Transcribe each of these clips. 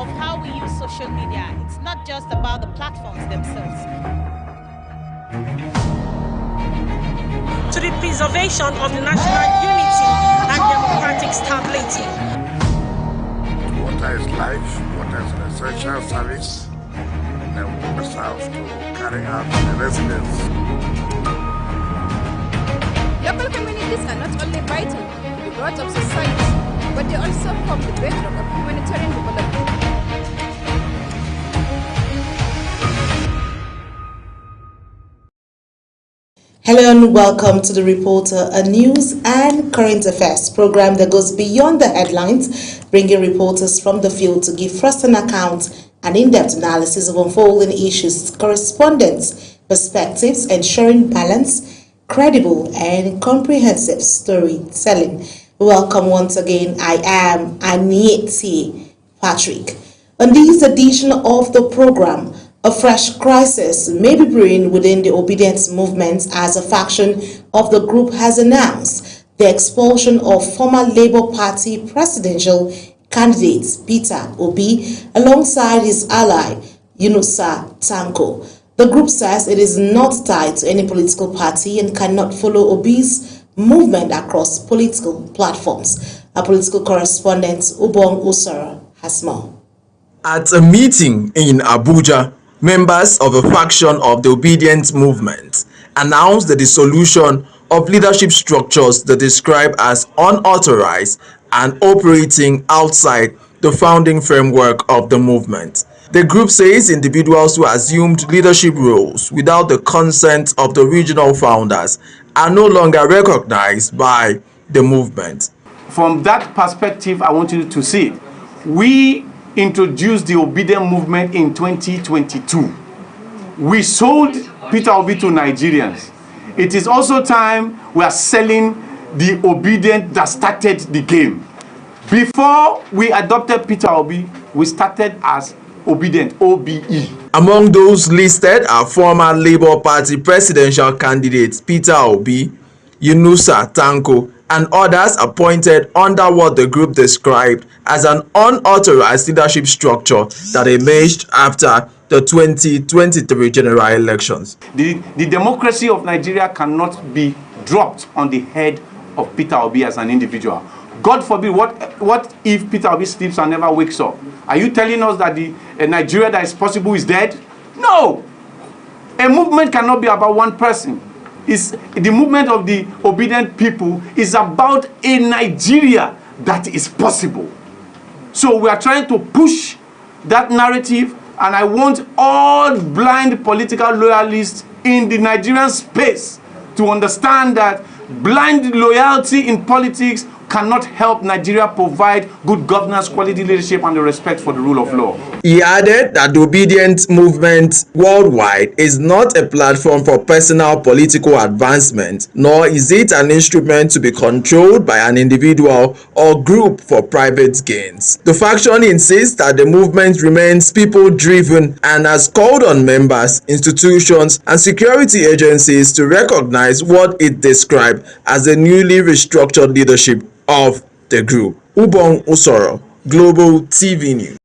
of how we use social media. It's not just about the platforms themselves. To the preservation of the national unity and democratic stability. Water is life, water is an essential service, and then we must have to carry out the residents. Local communities are not only vital to the growth of society, but they also form the bedrock of humanitarian development. Hello and welcome to The Reporter, a news and current affairs program that goes beyond the headlines, bringing reporters from the field to give first-hand accounts and in-depth analysis of unfolding issues, correspondence, perspectives, ensuring balance, credible and comprehensive storytelling. Welcome once again. I am Anieti Patrick. On this edition of the program, a fresh crisis may be brewing within the obedience movement as a faction of the group has announced the expulsion of former Labour Party presidential candidate Peter Obi alongside his ally Yunusa Tanko. The group says it is not tied to any political party and cannot follow Obi's movement across political platforms. Our political correspondent Ubong Usara has more. At a meeting in Abuja, members of a faction of the Obedient Movement announced the dissolution of leadership structures they describe as unauthorized and operating outside the founding framework of the movement. The group says individuals who assumed leadership roles without the consent of the regional founders are no longer recognized by the movement. From that perspective, I want you to see it. We introduced the Obedient Movement in 2022. We sold Peter Obi to Nigerians. It is also time we are selling the Obedient that started the game. Before we adopted Peter Obi, we started as Obedient, OBE. Among those listed are former Labour Party presidential candidates Peter Obi, Yunusa Tanko, and others appointed under what the group described as an unauthorized leadership structure that emerged after the 2023 general elections. The democracy of Nigeria cannot be dropped on the head of Peter Obi as an individual. God forbid, what if Peter Obi sleeps and never wakes up? Are you telling us that the Nigeria that is possible is dead? No! A movement cannot be about one person. The movement of the obedient people is about a Nigeria that is possible. So we are trying to push that narrative, and I want all blind political loyalists in the Nigerian space to understand that blind loyalty in politics cannot help Nigeria provide good governance, quality leadership, and the respect for the rule of law. He added that the Obedient Movement worldwide is not a platform for personal political advancement, nor is it an instrument to be controlled by an individual or group for private gains. The faction insists that the movement remains people-driven and has called on members, institutions, and security agencies to recognize what it described as a newly restructured leadership of the group. Ubong Usoro, Global TV News.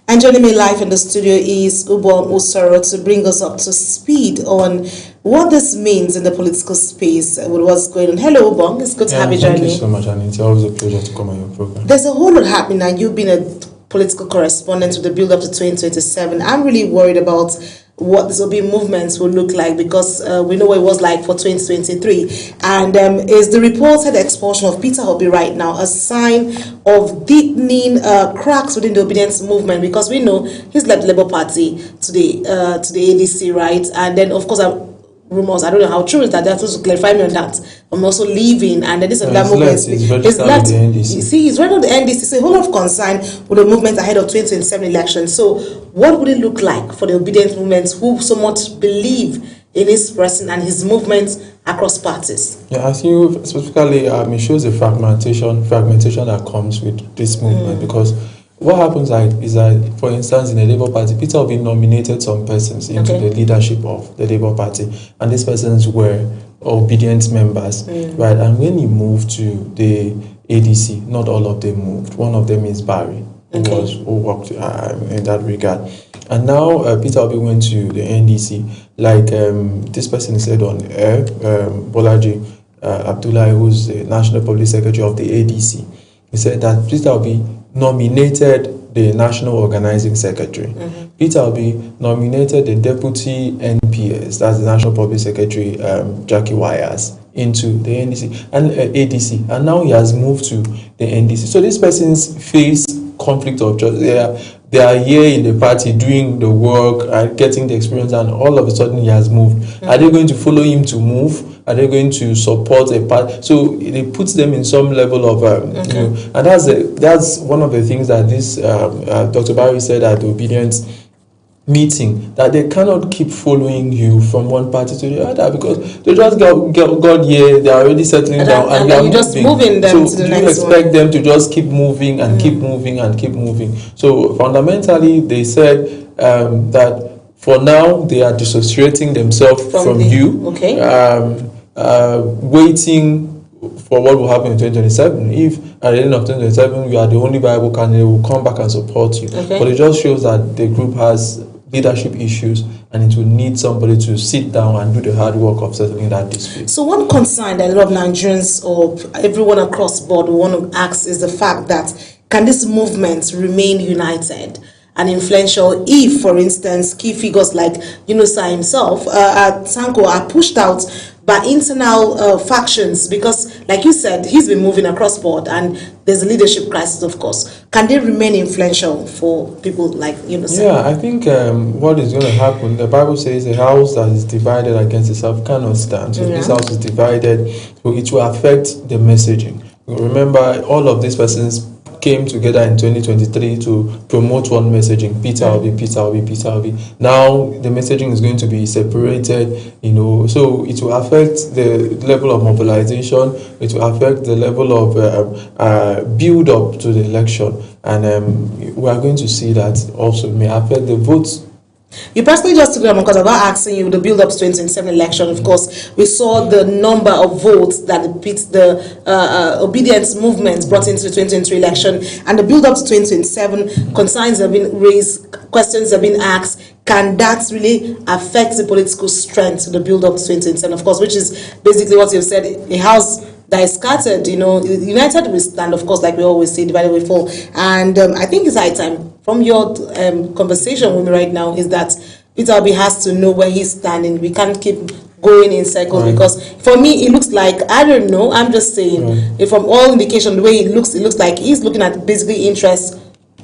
And joining me live in the studio is Ubong Usoro to bring us up to speed on what this means in the political space with what's going on. Hello, Ubong. It's good to have you join me. Thank you so much, and it's always a pleasure to come on your program. There's a whole lot happening, and you've been a political correspondent with the build-up to 2027. I'm really worried about what this Obi movements will look like, because we know what it was like for 2023. And is the reported expulsion of Peter Obi right now a sign of deepening cracks within the obedience movement? Because we know he's left the Labour Party to the ADC, right? And then, of course, rumors, I don't know how true is that. They have to clarify me on that. I'm also leaving, and then this other movement is left. You see, he's right on the NDC. It's a whole lot of concern with the movement ahead of 2027 elections. So, what would it look like for the obedient movements who so much believe in his person and his movements across parties? Yeah, I think specifically it shows the fragmentation that comes with this movement, because what happens is that, for instance, in the Labour Party, Peter Obi nominated some persons into the leadership of the Labour Party, and these persons were obedient members, right? And when he moved to the ADC, not all of them moved. One of them is Barry, who worked in that regard. And now Peter Obi went to the NDC, like this person said on air, Bolaji Abdullahi, who's the National Public Secretary of the ADC. He said that Peter Obi nominated the National Organizing Secretary. Peter Obi nominated the Deputy NPS, that's the National Public Secretary, Jackie Wires, into the NDC and ADC, and now he has moved to the NDC. So these persons face conflict of justice. They are here in the party doing the work, getting the experience, and all of a sudden he has moved. Are they going to follow him to move? Are they going to support a party? So it puts them in some level of, you know, and that's one of the things that this Dr. Barry said at the Obedience meeting, that they cannot keep following you from one party to the other, because they just got here, they are already settling down, and they are just moving them to the next one. So do you expect them to just keep moving and keep moving and keep moving? So fundamentally, they said that for now they are dissociating themselves from you, waiting for what will happen in 2027. If at the end of 2027 you are the only viable candidate, they will come back and support you. But it just shows that the group has leadership issues, and it will need somebody to sit down and do the hard work of settling that dispute. So one concern that a lot of Nigerians or everyone across the board want to ask is the fact that, can this movement remain united and influential if, for instance, key figures like Yunusa himself, Tanko, are pushed out by internal factions? Because, like you said, he's been moving across board, and there's a leadership crisis, of course. Can they remain influential for people like Yunusa? Yeah, I think what is going to happen, the Bible says a house that is divided against itself cannot stand. So this house is divided, so it will affect the messaging. Remember, all of these persons came together in 2023 to promote one messaging: Peter Obi, Peter Obi, Peter Obi. Now the messaging is going to be separated, so it will affect the level of mobilization, it will affect the level of build up to the election, and we are going to see that also may affect the votes. You personally just took them because about asking you the build-up to 2027 election. Of course, we saw the number of votes that the obedience movement brought into the 2023 election, and the build-up to 2027, concerns have been raised, questions have been asked. Can that really affect the political strength of the build-up to 2027? Of course, which is basically what you've said. A house that is scattered, united we stand, of course, like we always say, divided we fall. And I think it's high time, from your conversation with me right now, is that Peter Obi has to know where he's standing. We can't keep going in circles, because for me, it looks like, I don't know, I'm just saying, from all indication, the way it looks like he's looking at basically interests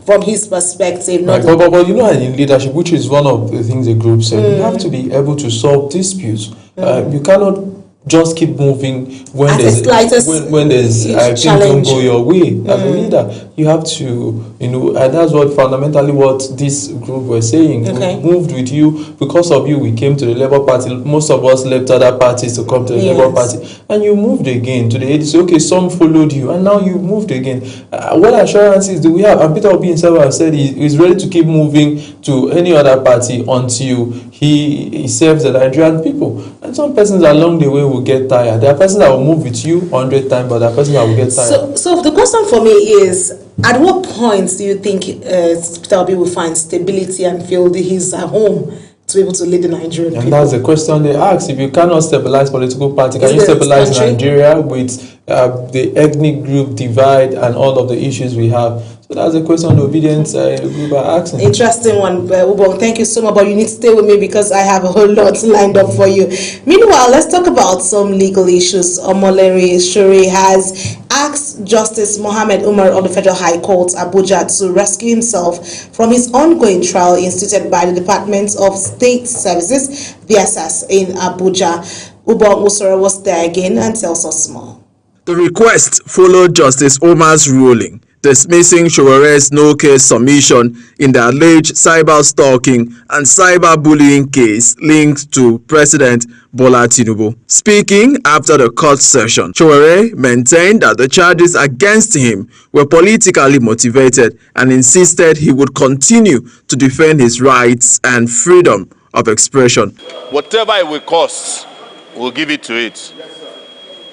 from his perspective. Not but in leadership, which is one of the things the group said, you have to be able to solve disputes. You cannot just keep moving when there's things don't go your way. As a leader, you have to, and that's what fundamentally what this group were saying. We moved with you, because of you we came to the Labour Party. Most of us left other parties to come to the Labour Party, and you moved again to the ADC. Okay, some followed you, and now you moved again. What assurances do we have? And Peter Obi himself has said he's ready to keep moving to any other party until he serves the Nigerian people. And some persons along the way will get tired. There are persons that will move with you 100 times, but there are persons that will get tired. So the question for me is, at what point do you think Peter Obi will find stability and feel that he's at home to be able to lead the Nigerian people? And that's the question they ask. If you cannot stabilize political party, can you stabilize Nigeria with the ethnic group divide and all of the issues we have? So that's the question the obedience group are asking. Interesting one, Ubong. Thank you so much, but you need to stay with me because I have a whole lot lined up for you. Meanwhile, let's talk about some legal issues. Omoleri Shure has asked Justice Mohammed Umar of the Federal High Court, Abuja, to rescue himself from his ongoing trial instituted by the Department of State Services, DSS, in Abuja. Ubong Usoro was there again and tells us more. The request followed Justice Umar's ruling, dismissing Showere's no-case submission in the alleged cyber-stalking and cyber-bullying case linked to President Bola Tinubu. Speaking after the court session, Showere maintained that the charges against him were politically motivated and insisted he would continue to defend his rights and freedom of expression. Whatever it will cost, we'll give it to it.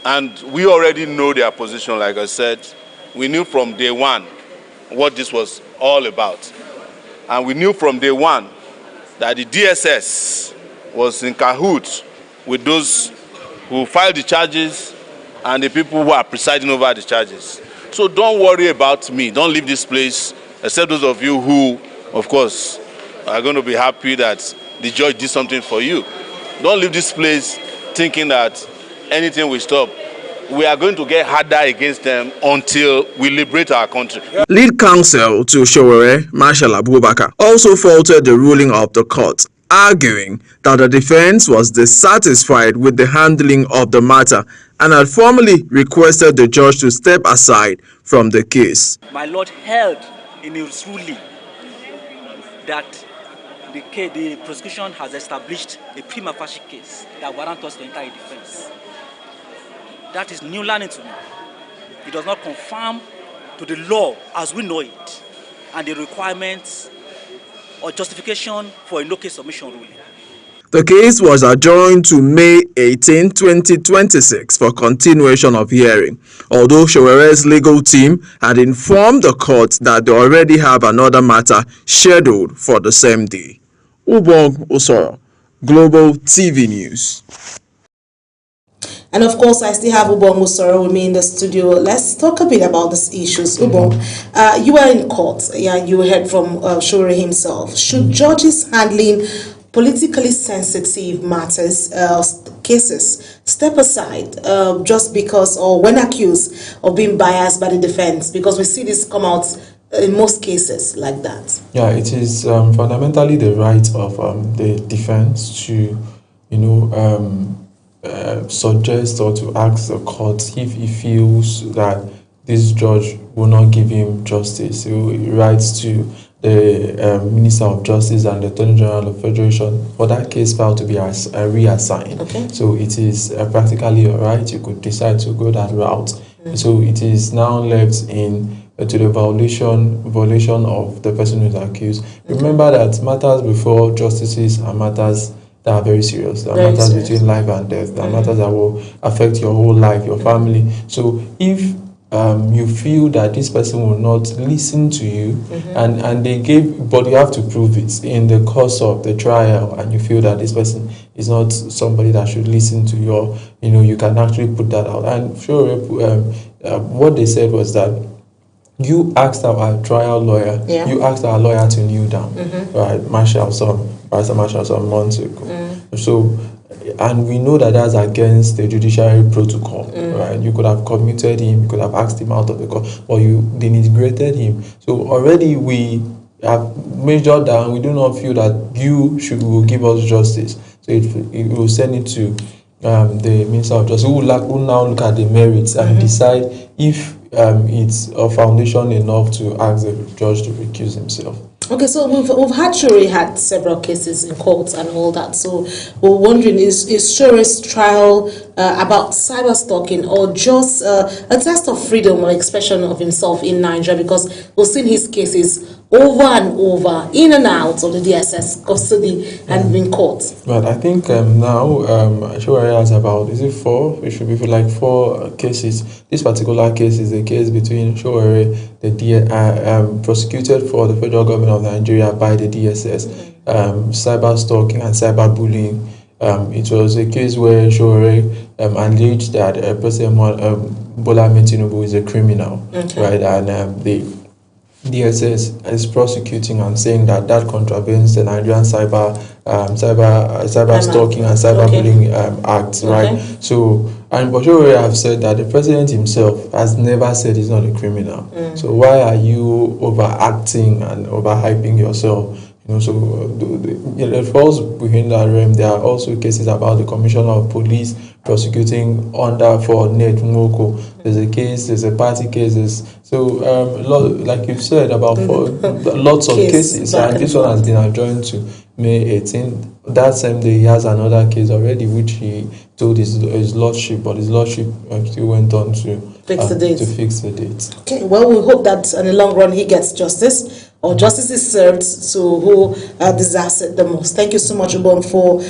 And we already know their position, like I said. We knew from day one what this was all about. And we knew from day one that the DSS was in cahoots with those who filed the charges and the people who are presiding over the charges. So don't worry about me. Don't leave this place, except those of you who, of course, are going to be happy that the judge did something for you. Don't leave this place thinking that anything will stop. We are going to get harder against them until we liberate our country. Lead counsel to Sowore, Marshal Abubakar, also faulted the ruling of the court, arguing that the defense was dissatisfied with the handling of the matter and had formally requested the judge to step aside from the case. My lord held in his ruling that the prosecution has established a prima facie case that warrants us to enter a defense. That is new learning to me. It does not conform to the law as we know it and the requirements or justification for a no-case submission ruling. The case was adjourned to May 18, 2026 for continuation of hearing, although Sowore's legal team had informed the court that they already have another matter scheduled for the same day. Ubong Osoro, Global TV News. And of course, I still have Ubong Osoro with me in the studio. Let's talk a bit about these issues. Ubong, you were in court. Yeah, you heard from Sowore himself. Should judges handling politically sensitive matters, cases, step aside just because or when accused of being biased by the defense? Because we see this come out in most cases like that. Yeah, it is fundamentally the right of the defense to, suggest or to ask the court if he feels that this judge will not give him justice. He writes to the Minister of Justice and the Attorney General of the Federation for that case file to be reassigned. Okay. So it is practically all right. You could decide to go that route. So it is now left in to the violation of the person who is accused. Remember that matters before justices are matters that are very serious. There are matters between life and death. There are matters that will affect your whole life, your family. So if you feel that this person will not listen to you, and they gave, but you have to prove it in the course of the trial, and you feel that this person is not somebody that should listen to your, you can actually put that out. And sure, what they said was that you asked our trial lawyer, you asked our lawyer to kneel down, right? Barrister Marshall some months ago. So, and we know that that's against the judiciary protocol, right? You could have commuted him, you could have asked him out of the court, or you denigrated him. So already we have measured down. We do not feel that you will give us justice. So it will send it to the Minister of Justice, who now look at the merits and decide if it's a foundation enough to ask the judge to recuse himself. Okay, so we've actually had several cases in courts and all that. So we're wondering, is Sowore's trial about cyber stalking or just a test of freedom or expression of himself in Nigeria? Because we've seen his cases over and over, in and out of the DSS custody and in court. But I think now Sowore has about, is it 4? It should be like 4 cases. This particular case is a case between Sowore, the prosecuted for the federal government of Nigeria by the DSS, cyber stalking and cyber bullying. It was a case where Sowore alleged that President Bola Ahmed Tinubu is a criminal, right? And the DSS is prosecuting and saying that contravenes the Nigerian cyber stalking and cyber bullying acts, right? So, and Sowore have said that the president himself has never said he's not a criminal. So why are you overacting and overhyping yourself? So it falls within that realm. There are also cases about the Commissioner of Police prosecuting for Ned Nwoko. There's a case, there's a party cases. So, like you said, about lots of cases, and this one has been adjourned to May 18th. That same day, he has another case already, which he told his lordship, but his lordship still went on to fix the date. Okay, well, we hope that in the long run he gets justice. or justice is served to who deserves it the most. Thank you so much, Ubong, for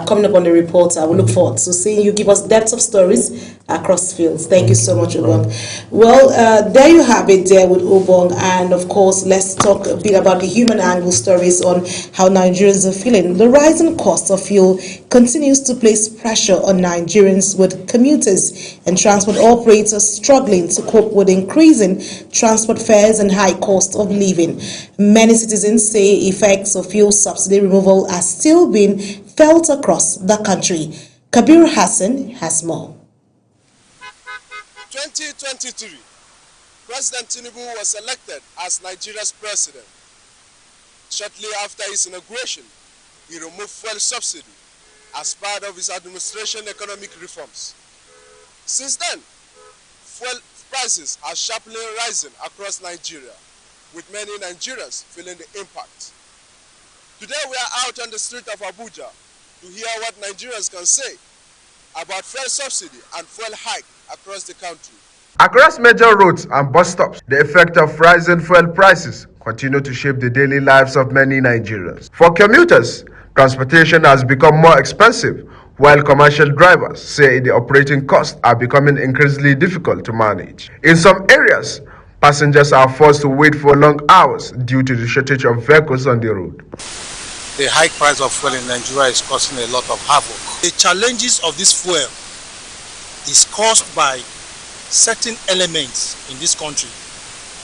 coming up on the report. I will look forward to seeing you give us depths of stories across fields. Thank you so much, Ubong. Well, there you have it there with Ubong, and of course, let's talk a bit about the human angle stories on how Nigerians are feeling. The rising cost of fuel continues to place pressure on Nigerians, with commuters and transport operators struggling to cope with increasing transport fares and high cost of living. Many citizens say effects of fuel subsidy removal are still being felt across the country. Kabir Hassan has more. 2023, President Tinubu was elected as Nigeria's president. Shortly after his inauguration, he removed fuel subsidy as part of his administration economic reforms. Since then, fuel prices are sharply rising across Nigeria, with many Nigerians feeling the impact. Today we are out on the street of Abuja to hear what Nigerians can say about fuel subsidy and fuel hike across the country. Across major roads and bus stops, the effect of rising fuel prices continue to shape the daily lives of many Nigerians. For commuters, transportation has become more expensive, while commercial drivers say the operating costs are becoming increasingly difficult to manage. In some areas, passengers are forced to wait for long hours due to the shortage of vehicles on the road. The high price of fuel in Nigeria is causing a lot of havoc. The challenges of this fuel is caused by certain elements in this country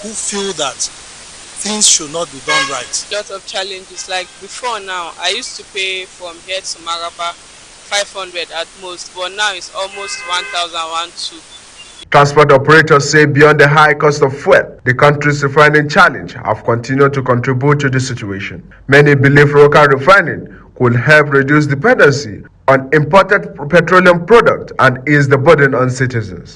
who feel that things should not be done right. Lots of challenges. Like before now, I used to pay from here to Maraba 500 at most, but now it's almost 1,012. Transport operators say beyond the high cost of fuel, the country's refining challenge have continued to contribute to the situation. Many believe local refining could help reduce dependency on imported petroleum products and ease the burden on citizens.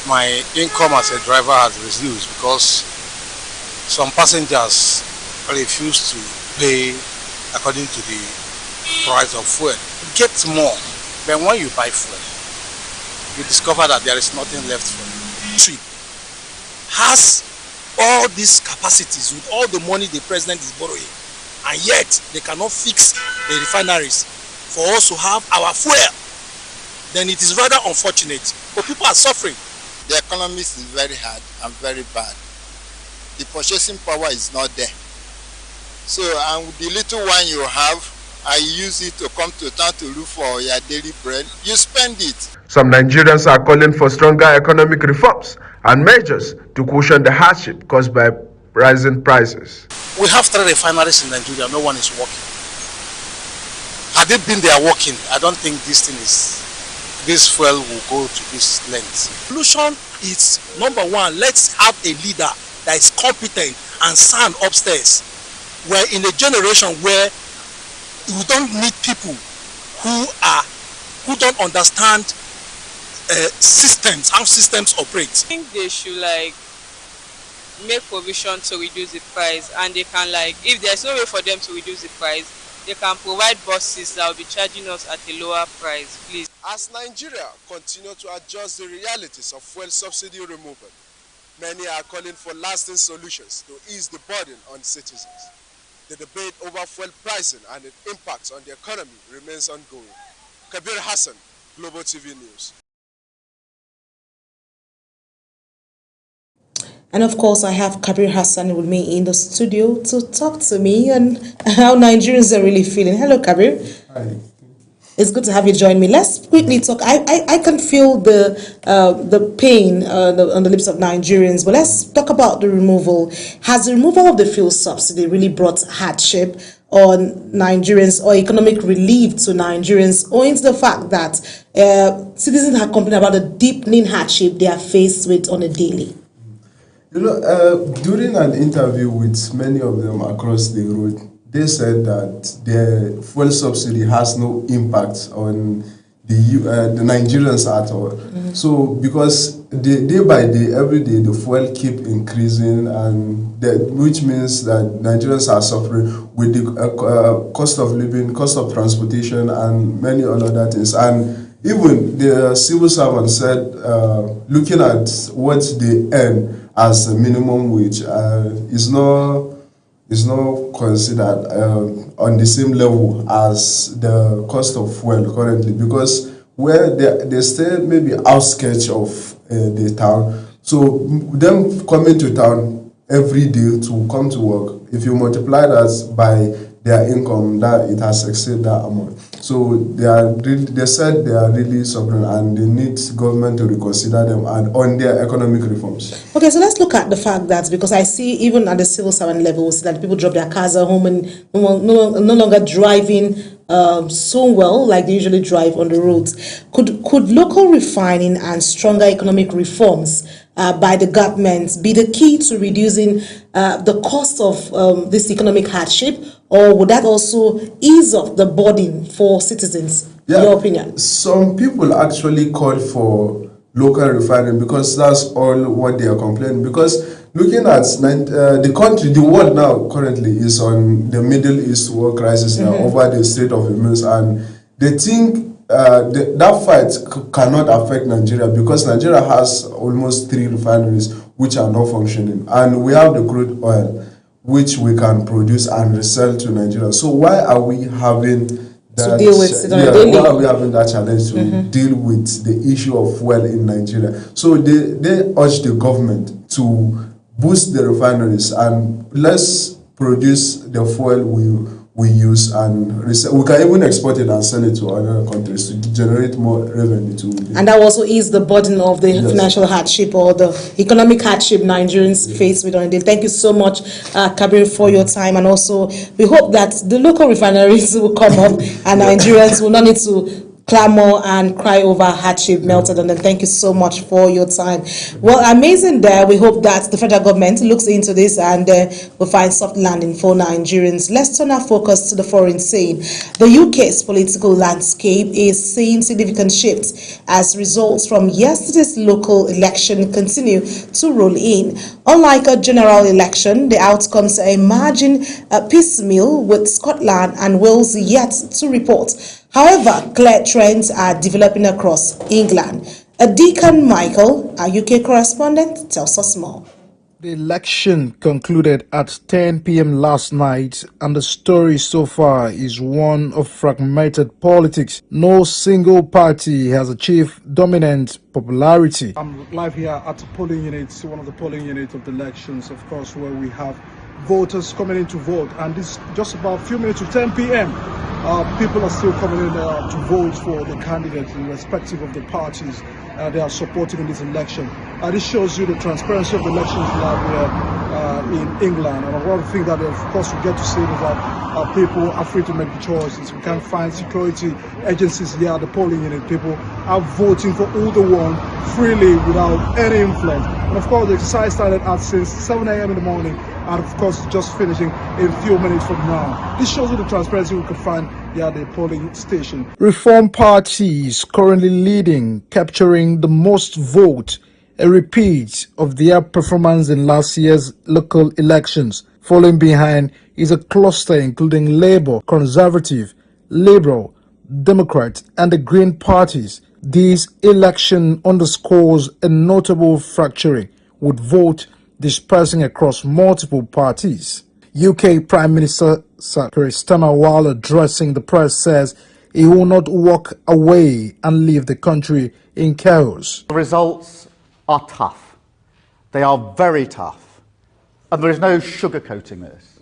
My income as a driver has reduced because some passengers refuse to pay according to the price of fuel. You get more, but when you buy fuel, you discover that there is nothing left for you. Trip has all these capacities with all the money the president is borrowing, and yet they cannot fix the refineries for us to have our fuel. Then it is rather unfortunate, but people are suffering. The economy is very hard and very bad. The purchasing power is not there. So, and the little one you have, I use it to come to town to look for your daily bread. You spend it. Some Nigerians are calling for stronger economic reforms and measures to cushion the hardship caused by rising prices. We have 3 refineries in Nigeria, no one is working. Had they been there working, I don't think this fuel will go to this length. Solution is number one, let's have a leader that is competent and sound upstairs. We're in a generation where we don't need people who don't understand systems, how systems operate. I think they should make provision to reduce the price, and they can if there's no way for them to reduce the price, they can provide buses that will be charging us at a lower price, please. As Nigeria continue to adjust the realities of fuel subsidy removal, many are calling for lasting solutions to ease the burden on citizens. The debate over fuel pricing and its impacts on the economy remains ongoing. Kabir Hassan, Global TV News. And of course, I have Kabir Hassan with me in the studio to talk to me on how Nigerians are really feeling. Hello, Kabir. Hi. It's good to have you join me. Let's quickly talk. I can feel the pain on the lips of Nigerians, but let's talk about the removal. Has the removal of the fuel subsidy really brought hardship on Nigerians or economic relief to Nigerians, owing to the fact that citizens have complained about the deepening hardship they are faced with on a daily? You know, during an interview with many of them across the road, they said that the fuel subsidy has no impact on the Nigerians at all. Mm-hmm. So because day by day, every day, the fuel keep increasing, and which means that Nigerians are suffering with the cost of living, cost of transportation, and many other things. And even the civil servant said, looking at what they earn as a minimum wage is not considered on the same level as the cost of fuel currently, because where they stay maybe outskirts of the town, so them coming to town every day to come to work, if you multiply that by their income, that it has exceeded that amount. So they said they are really suffering, and they need government to reconsider them and on their economic reforms. Okay, so let's look at the fact that, because I see even at the civil servant levels that people drop their cars at home and no longer driving so well like they usually drive on the roads. Could local refining and stronger economic reforms by the government be the key to reducing the cost of this economic hardship, or would that also ease off the burden for citizens? Yeah, in your opinion? Some people actually call for local refining because that's all what they are complaining. Because looking at the country, the world now currently is on the Middle East war crisis now over the Strait of Hormuz, and they think that fight cannot affect Nigeria because Nigeria has almost 3 refineries which are not functioning, and we have the crude oil which we can produce and resell to Nigeria. So why are we having that, why are we having that challenge to deal with the issue of fuel in Nigeria? So they urge the government to boost the refineries and let's produce the fuel we use and resell. We can even export it and sell it to other countries to generate more revenue too. And that also ease the burden of the financial hardship or the economic hardship Nigerians face with on a day. Thank you so much, Kabir, for your time. And also, we hope that the local refineries will come up and Nigerians will not need to clamor and cry over hardship melted. And then thank you so much for your time. Well, amazing there. We hope that the federal government looks into this and will find soft landing for Nigerians. Let's turn our focus to the foreign scene. The UK's political landscape is seeing significant shifts as results from yesterday's local election continue to roll in. Unlike a general election, the outcomes are emerging piecemeal, with Scotland and Wales yet to report. However, clear trends are developing across England. Deacon Michael, our UK correspondent, tells us more. The election concluded at 10 p.m. last night, and the story so far is one of fragmented politics. No single party has achieved dominant popularity. I'm live here at the polling unit, one of the polling units of the elections, of course, where we have voters coming in to vote, and this is just about a few minutes to 10 p.m. People are still coming in to vote for the candidates, irrespective of the parties they are supporting in this election. This shows you the transparency of the elections we have here in England. And one of the things that, of course, we get to see is that people are free to make the choices. We can't find security agencies here at the polling unit. People are voting for all they want freely without any influence. And of course, the exercise started at since 7 a.m. in the morning, and of course, just finishing in a few minutes from now. This shows you the transparency we could find here at the polling station. Reform Party is currently leading, capturing the most votes, a repeat of their performance in last year's local elections. Following behind is a cluster including Labour, Conservative, Liberal, Democrat, and the Green parties. This election underscores a notable fracturing, with vote dispersing across multiple parties. UK Prime Minister Sir Keir Starmer, while addressing the press, says he will not walk away and leave the country in chaos. The results are tough. They are very tough. And there is no sugarcoating this.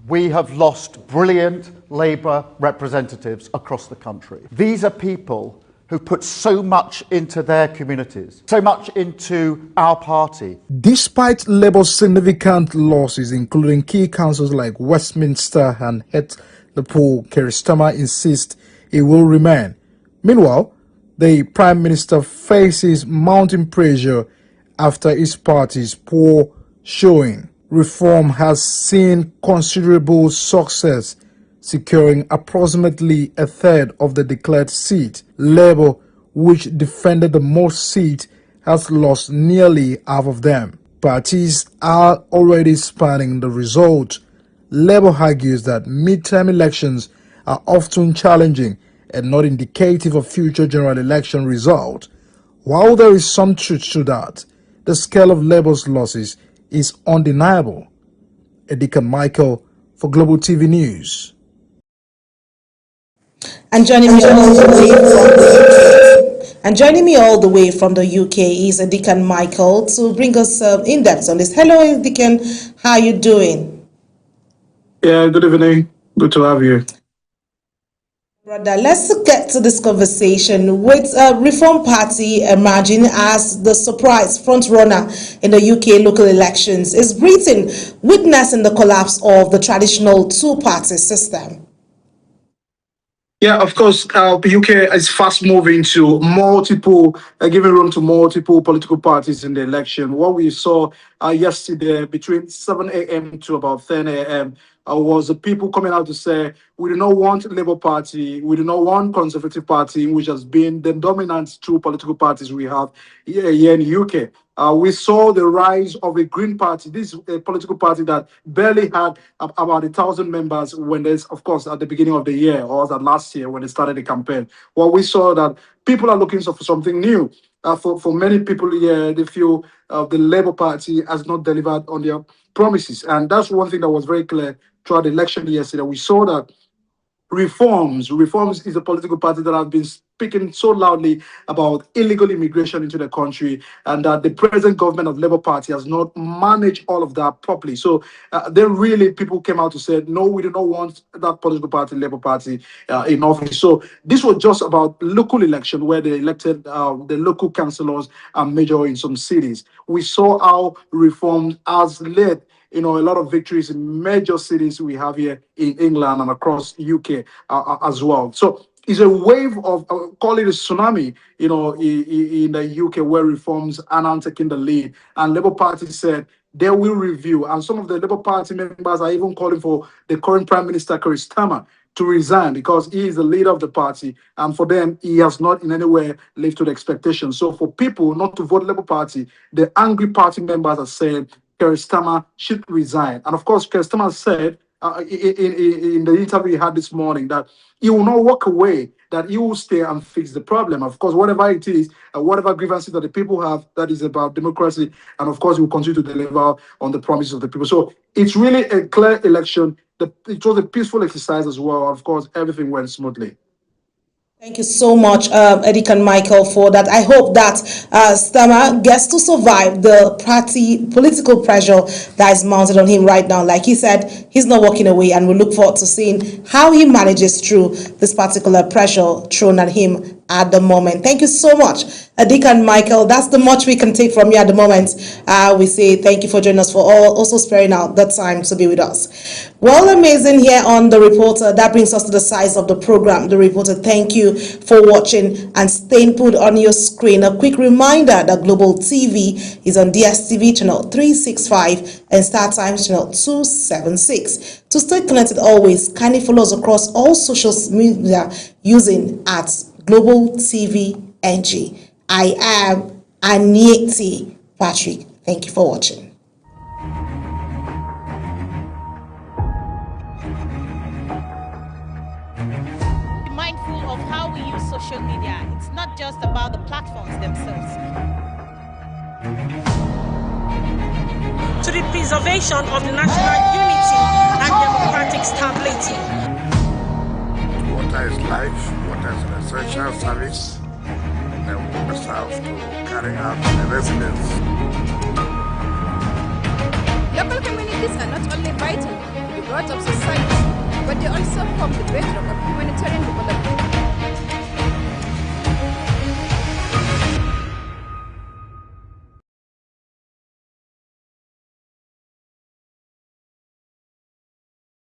We have lost brilliant Labour representatives across the country. These are people who put so much into their communities, so much into our party. Despite Labour's significant losses, including key councils like Westminster and Hartlepool, Keir Starmer insists he will remain. Meanwhile, the Prime Minister faces mounting pressure after his party's poor showing. Reform has seen considerable success, securing approximately a third of the declared seat. Labour, which defended the most seats, has lost nearly half of them. Parties are already spanning the result. Labour argues that midterm elections are often challenging and not indicative of future general election result. While there is some truth to that, the scale of labor's losses is undeniable. Edikan Michael for Global TV News. And joining me all the way from the UK is Edikan Michael to bring us in-depth on this. Hello, Edikan. How are you doing? Yeah, good evening. Good to have you. Brother, let's get to this conversation with Reform Party emerging as the surprise front-runner in the UK local elections. Is Britain witnessing the collapse of the traditional two-party system? Yeah, of course, UK is fast moving to multiple, giving room to multiple political parties in the election. What we saw yesterday between 7 a.m. to about 10 a.m. Was the people coming out to say, we do not want Labour Party, we do not want Conservative Party, which has been the dominant two political parties we have here in the UK. We saw the rise of a Green Party. This is a political party that barely had about 1,000 members when there's, of course, at the beginning of the year or that last year when they started the campaign. Well, we saw that people are looking for something new. For many people here, they feel the Labour Party has not delivered on their promises. And that's one thing that was very clear throughout the election yesterday. We saw that Reforms is a political party that has been speaking so loudly about illegal immigration into the country, and that the present government of Labour Party has not managed all of that properly. So then really people came out to say, no, we do not want that political party, Labour Party, in office. So this was just about local election where they elected the local councillors and mayor in some cities. We saw how Reform has led a lot of victories in major cities we have here in England and across UK as well. So it's a wave of, call it a tsunami, in the UK where Reforms are now taking the lead. And Labour Party said they will review. And some of the Labour Party members are even calling for the current Prime Minister, Keir Starmer, to resign because he is the leader of the party. And for them, he has not in any way lived to the expectations. So for people not to vote Labour Party, the angry party members are saying, Keir Starmer should resign. And of course, Keir Starmer said in the interview he had this morning that he will not walk away, that he will stay and fix the problem. Of course, whatever it is, whatever grievances that the people have, that is about democracy. And of course, he will continue to deliver on the promises of the people. So it's really a clear election. It was a peaceful exercise as well. Of course, everything went smoothly. Thank you so much, Edikan Michael, for that. I hope that Starmer gets to survive the party political pressure that is mounted on him right now. Like he said, he's not walking away, and we look forward to seeing how he manages through this particular pressure thrown at him at the moment. Thank you so much, Edikan Michael. That's the much we can take from you at the moment. We say thank you for joining us, for also sparing out the time to be with us. Well, amazing here on The Reporter. That brings us to the size of the program, The Reporter. Thank you for watching and staying put on your screen. A quick reminder that Global TV is on DSTV channel 365 and StarTimes channel 276. To stay connected always, kindly follow us across all social media using @Global TV NG. I am Anieti Patrick. Thank you for watching. Be mindful of how we use social media. It's not just about the platforms themselves. To the preservation of the national unity and democratic stability. Water is life, water is an essential service, and we must have to carry out the residents. Local communities are not only vital to the growth of society, but they also form the bedrock of humanitarian development.